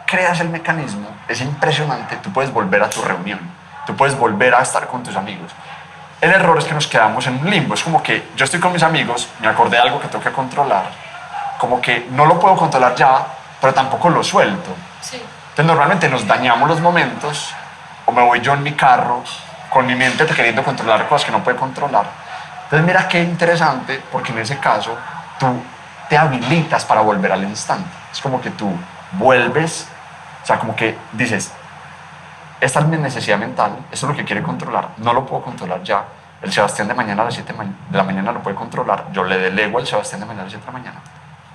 creas el mecanismo, es impresionante, tú puedes volver a tu reunión, tú puedes volver a estar con tus amigos. El error es que nos quedamos en un limbo, es como que yo estoy con mis amigos, me acordé de algo que tengo que controlar, como que no lo puedo controlar ya, pero tampoco lo suelto. Sí. Entonces normalmente nos dañamos los momentos, o me voy yo en mi carro, con mi mente queriendo controlar cosas que no puede controlar. Entonces mira qué interesante, porque en ese caso tú te habilitas para volver al instante. Es como que tú vuelves, o sea, como que dices, esta es mi necesidad mental, esto es lo que quiere controlar, no lo puedo controlar ya. El Sebastián de mañana a las 7 de la mañana lo puede controlar, yo le delego al Sebastián de mañana a las 7 de la mañana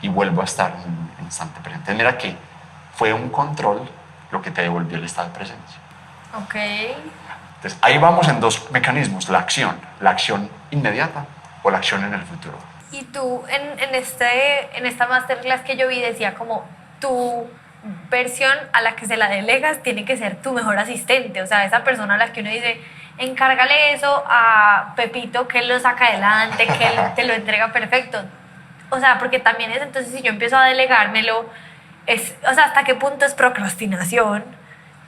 y vuelvo a estar en un instante presente. Mira que fue un control lo que te devolvió el estado de presencia. Ok. Entonces, ahí vamos en 2 mecanismos, la acción inmediata o la acción en el futuro. Y tú, en esta masterclass que yo vi, decía como tu versión a la que se la delegas tiene que ser tu mejor asistente, o sea, esa persona a la que uno dice, encárgale eso a Pepito, que él lo saca adelante, que él te lo entrega perfecto. O sea, porque también es, entonces, si yo empiezo a delegármelo, o sea, ¿hasta qué punto es procrastinación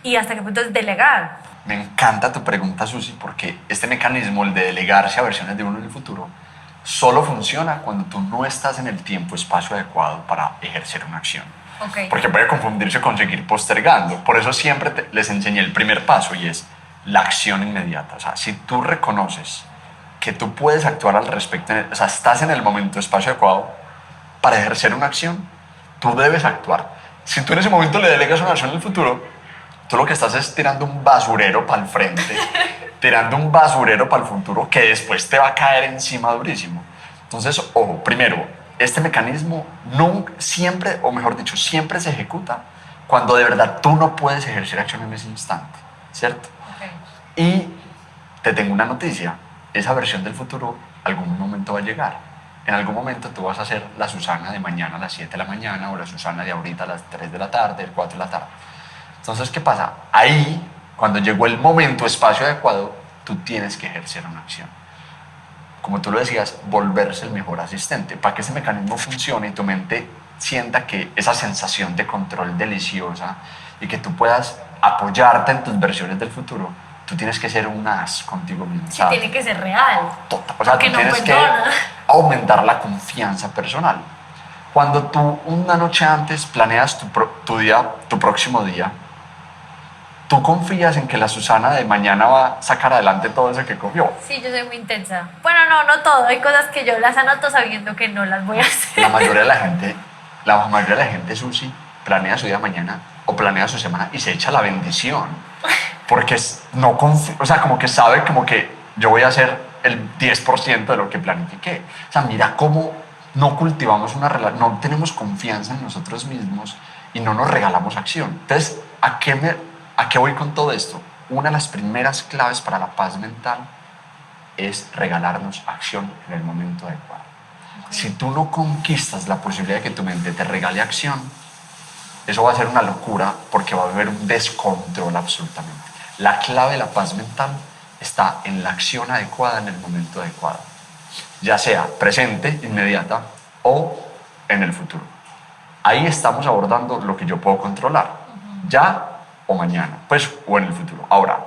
y hasta qué punto es delegar? Me encanta tu pregunta, Susi, porque este mecanismo, el de delegarse a versiones de uno en el futuro, solo funciona cuando tú no estás en el tiempo-espacio adecuado para ejercer una acción. Okay. Porque puede confundirse con seguir postergando. Por eso siempre les enseñé el primer paso y es la acción inmediata. O sea, si tú reconoces que tú puedes actuar al respecto, o sea, estás en el momento, espacio adecuado para ejercer una acción, tú debes actuar. Si tú en ese momento le delegas una acción en el futuro, tú lo que estás es tirando un basurero para el frente, tirando un basurero para el futuro que después te va a caer encima durísimo. Entonces, ojo, primero, este mecanismo nunca, siempre, o mejor dicho, siempre se ejecuta cuando de verdad tú no puedes ejercer acción en ese instante, ¿cierto? Okay. Y te tengo una noticia, esa versión del futuro algún momento va a llegar. En algún momento tú vas a ser la Susana de mañana a las 7 de la mañana o la Susana de ahorita a las 3 de la tarde, 4 de la tarde. Entonces, ¿qué pasa? Ahí, cuando llegó el momento, espacio adecuado, tú tienes que ejercer una acción. Como tú lo decías, volverse el mejor asistente. Para que ese mecanismo funcione y tu mente sienta que esa sensación de control deliciosa y que tú puedas apoyarte en tus versiones del futuro, tú tienes que ser un as contigo mismo. Sí, tiene que ser real. Total. O sea, tú tienes que aumentar la confianza personal. Cuando tú una noche antes planeas tu día, tu próximo día, ¿tú confías en que la Susana de mañana va a sacar adelante todo eso que cogió? Sí, yo soy muy intensa. Bueno, no todo. Hay cosas que yo las anoto sabiendo que no las voy a hacer. La mayoría de la gente, Susi, planea su día de mañana o planea su semana y se echa la bendición. Porque no confía, o sea, como que sabe como que yo voy a hacer el 10% de lo que planifiqué. O sea, mira cómo no cultivamos una relación, no tenemos confianza en nosotros mismos y no nos regalamos acción. Entonces, ¿a qué voy con todo esto? Una de las primeras claves para la paz mental es regalarnos acción en el momento adecuado. Okay. Si tú no conquistas la posibilidad de que tu mente te regale acción, eso va a ser una locura porque va a haber un descontrol absolutamente. La clave de la paz mental está en la acción adecuada en el momento adecuado, ya sea presente, inmediata o en el futuro. Ahí estamos abordando lo que yo puedo controlar, ya o mañana, pues, o en el futuro. Ahora,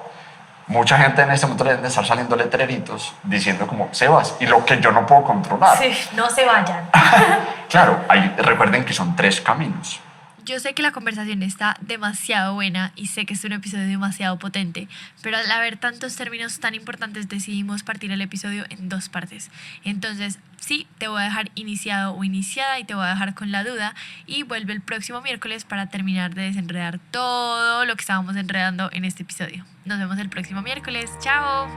mucha gente en este momento le deben de estar saliendo letreritos diciendo como, Sebas, y lo que yo no puedo controlar. Sí, no se vayan. Claro, recuerden que son 3 caminos. Yo sé que la conversación está demasiado buena y sé que es un episodio demasiado potente, pero al haber tantos términos tan importantes decidimos partir el episodio en 2 partes. Entonces, sí, te voy a dejar iniciado o iniciada y te voy a dejar con la duda y vuelve el próximo miércoles para terminar de desenredar todo lo que estábamos enredando en este episodio. Nos vemos el próximo miércoles. ¡Chao!